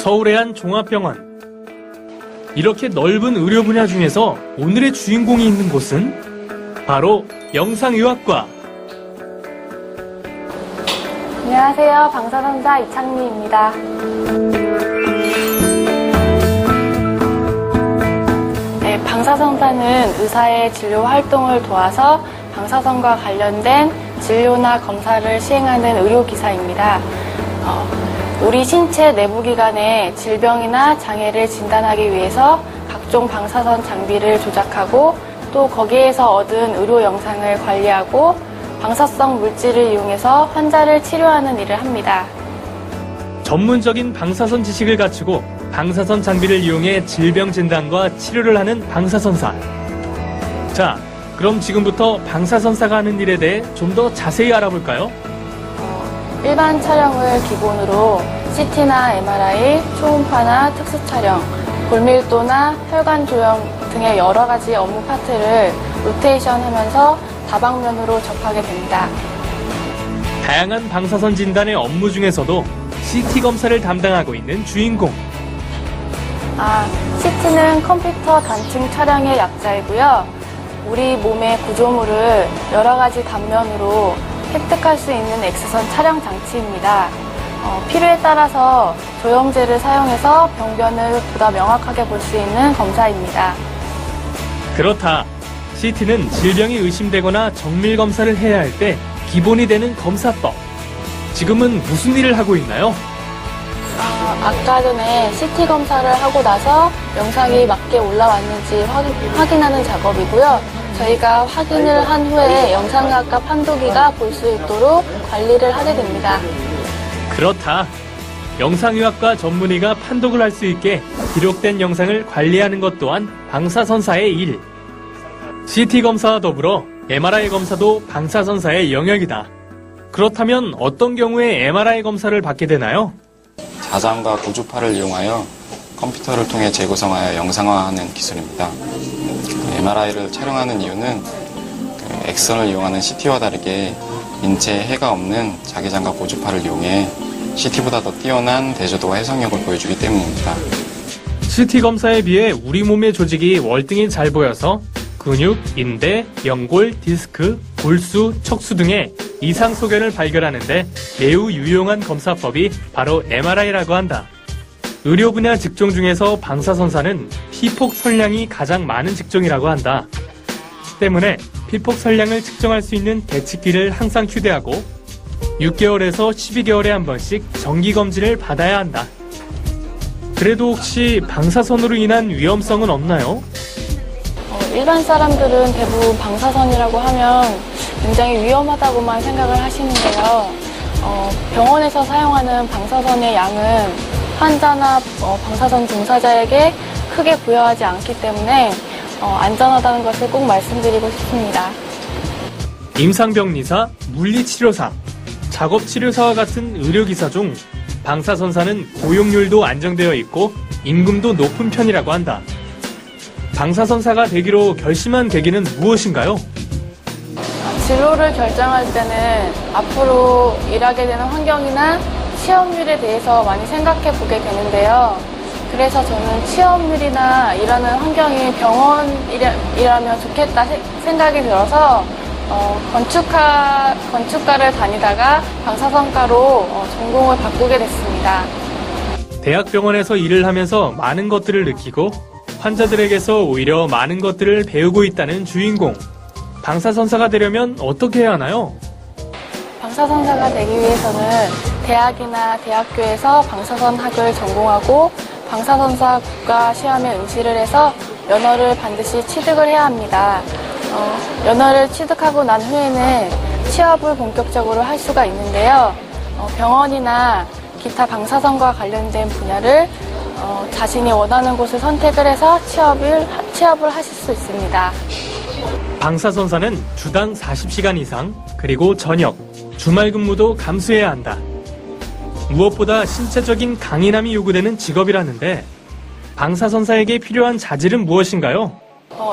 서울의 한 종합병원. 이렇게 넓은 의료 분야 중에서 오늘의 주인공이 있는 곳은 바로 영상의학과. 안녕하세요. 방사선사 이창미입니다. 네, 방사선사는 의사의 진료 활동을 도와서 방사선과 관련된 진료나 검사를 시행하는 의료기사입니다. 우리 신체 내부기관의 질병이나 장애를 진단하기 위해서 각종 방사선 장비를 조작하고 또 거기에서 얻은 의료 영상을 관리하고 방사성 물질을 이용해서 환자를 치료하는 일을 합니다. 전문적인 방사선 지식을 갖추고 방사선 장비를 이용해 질병 진단과 치료를 하는 방사선사. 자, 그럼 지금부터 방사선사가 하는 일에 대해 좀 더 자세히 알아볼까요? 일반 촬영을 기본으로 CT나 MRI, 초음파나 특수 촬영, 골밀도나 혈관 조형 등의 여러 가지 업무 파트를 로테이션 하면서 다방면으로 접하게 됩니다. 다양한 방사선 진단의 업무 중에서도 CT 검사를 담당하고 있는 주인공. CT는 컴퓨터 단층 촬영의 약자이고요. 우리 몸의 구조물을 여러 가지 단면으로 획득할 수 있는 X선 촬영 장치입니다. 필요에 따라서 조형제를 사용해서 병변을 보다 명확하게 볼 수 있는 검사입니다. 그렇다. CT는 질병이 의심되거나 정밀 검사를 해야 할 때 기본이 되는 검사법. 지금은 무슨 일을 하고 있나요? 아까 전에 CT 검사를 하고 나서 영상이 맞게 올라왔는지 확인하는 작업이고요. 저희가 확인을 한 후에 영상학과 판독이가 볼 수 있도록 관리를 하게 됩니다. 그렇다. 영상의학과 전문의가 판독을 할 수 있게 기록된 영상을 관리하는 것 또한 방사선사의 일. CT 검사와 더불어 MRI 검사도 방사선사의 영역이다. 그렇다면 어떤 경우에 MRI 검사를 받게 되나요? 자장과 고주파를 이용하여 컴퓨터를 통해 재구성하여 영상화하는 기술입니다. MRI를 촬영하는 이유는 X선을 이용하는 CT와 다르게 인체에 해가 없는 자기장과 고주파를 이용해 CT보다 더 뛰어난 대조도와 해석력을 보여주기 때문입니다. CT 검사에 비해 우리 몸의 조직이 월등히 잘 보여서 근육, 인대, 연골, 디스크, 골수, 척수 등의 이상 소견을 발견하는데 매우 유용한 검사법이 바로 MRI라고 한다. 의료 분야 직종 중에서 방사선사는 피폭 선량이 가장 많은 직종이라고 한다. 때문에 피폭 선량을 측정할 수 있는 계측기를 항상 휴대하고 6개월에서 12개월에 한 번씩 정기검진을 받아야 한다. 그래도 혹시 방사선으로 인한 위험성은 없나요? 일반 사람들은 대부분 방사선이라고 하면 굉장히 위험하다고만 생각을 하시는데요. 병원에서 사용하는 방사선의 양은 환자나 방사선 종사자에게 크게 부여하지 않기 때문에 안전하다는 것을 꼭 말씀드리고 싶습니다. 임상병리사, 물리치료사, 작업치료사와 같은 의료기사 중 방사선사는 고용률도 안정되어 있고 임금도 높은 편이라고 한다. 방사선사가 되기로 결심한 계기는 무엇인가요? 진로를 결정할 때는 앞으로 일하게 되는 환경이나 취업률에 대해서 많이 생각해 보게 되는데요. 그래서 저는 취업률이나 일하는 환경이 병원이라면 좋겠다 생각이 들어서 건축가를 다니다가 방사선과로 전공을 바꾸게 됐습니다. 대학병원에서 일을 하면서 많은 것들을 느끼고 환자들에게서 오히려 많은 것들을 배우고 있다는 주인공. 방사선사가 되려면 어떻게 해야 하나요? 방사선사가 되기 위해서는 대학이나 대학교에서 방사선학을 전공하고 방사선사 국가시험에 응시를 해서 연어를 반드시 취득을 해야 합니다. 연어를 취득하고 난 후에는 취업을 본격적으로 할 수가 있는데요. 병원이나 기타 방사선과 관련된 분야를 자신이 원하는 곳을 선택을 해서 취업을 하실 수 있습니다. 방사선사는 주당 40시간 이상, 그리고 저녁, 주말 근무도 감수해야 한다. 무엇보다 신체적인 강인함이 요구되는 직업이라는데 방사선사에게 필요한 자질은 무엇인가요?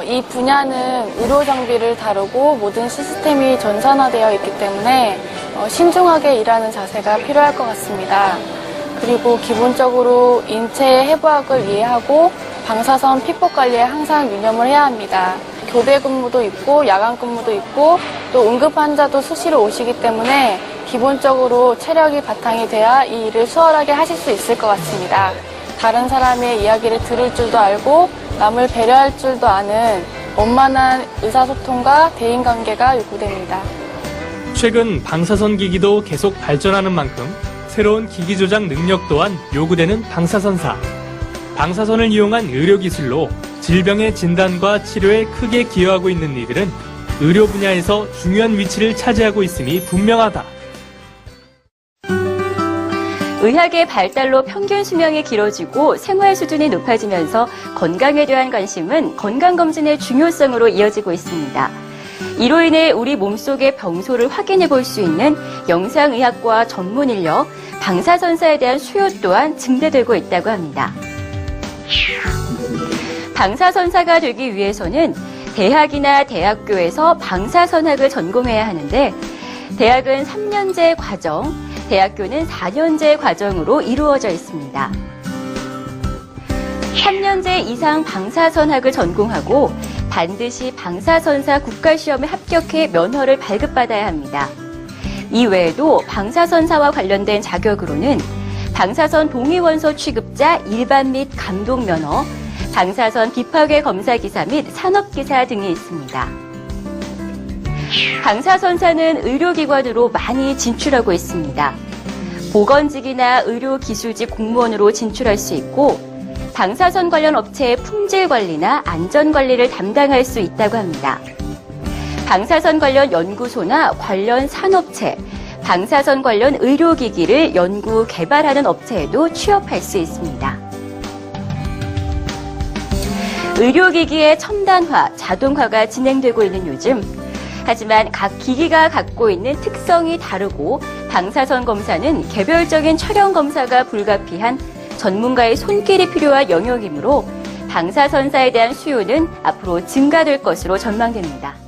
이 분야는 의료 장비를 다루고 모든 시스템이 전산화되어 있기 때문에 신중하게 일하는 자세가 필요할 것 같습니다. 그리고 기본적으로 인체의 해부학을 이해하고 방사선 피폭 관리에 항상 유념을 해야 합니다. 교대 근무도 있고 야간 근무도 있고 또 응급 환자도 수시로 오시기 때문에 기본적으로 체력이 바탕이 돼야 이 일을 수월하게 하실 수 있을 것 같습니다. 다른 사람의 이야기를 들을 줄도 알고 남을 배려할 줄도 아는 원만한 의사소통과 대인관계가 요구됩니다. 최근 방사선 기기도 계속 발전하는 만큼 새로운 기기 조작 능력 또한 요구되는 방사선사. 방사선을 이용한 의료기술로 질병의 진단과 치료에 크게 기여하고 있는 이들은 의료 분야에서 중요한 위치를 차지하고 있음이 분명하다. 의학의 발달로 평균 수명이 길어지고 생활 수준이 높아지면서 건강에 대한 관심은 건강검진의 중요성으로 이어지고 있습니다. 이로 인해 우리 몸속의 병소를 확인해 볼 수 있는 영상의학과 전문 인력, 방사선사에 대한 수요 또한 증대되고 있다고 합니다. 방사선사가 되기 위해서는 대학이나 대학교에서 방사선학을 전공해야 하는데 대학은 3년제 과정, 대학교는 4년제 과정으로 이루어져 있습니다. 3년제 이상 방사선학을 전공하고 반드시 방사선사 국가시험에 합격해 면허를 발급받아야 합니다. 이외에도 방사선사와 관련된 자격으로는 방사선 동위원소 취급자 일반 및 감독 면허, 방사선 비파괴 검사기사 및 산업기사 등이 있습니다. 방사선사는 의료기관으로 많이 진출하고 있습니다. 보건직이나 의료기술직 공무원으로 진출할 수 있고 방사선 관련 업체의 품질 관리나 안전 관리를 담당할 수 있다고 합니다. 방사선 관련 연구소나 관련 산업체, 방사선 관련 의료기기를 연구 개발하는 업체에도 취업할 수 있습니다. 의료기기의 첨단화, 자동화가 진행되고 있는 요즘, 하지만 각 기기가 갖고 있는 특성이 다르고 방사선 검사는 개별적인 촬영 검사가 불가피한 전문가의 손길이 필요한 영역이므로 방사선사에 대한 수요는 앞으로 증가될 것으로 전망됩니다.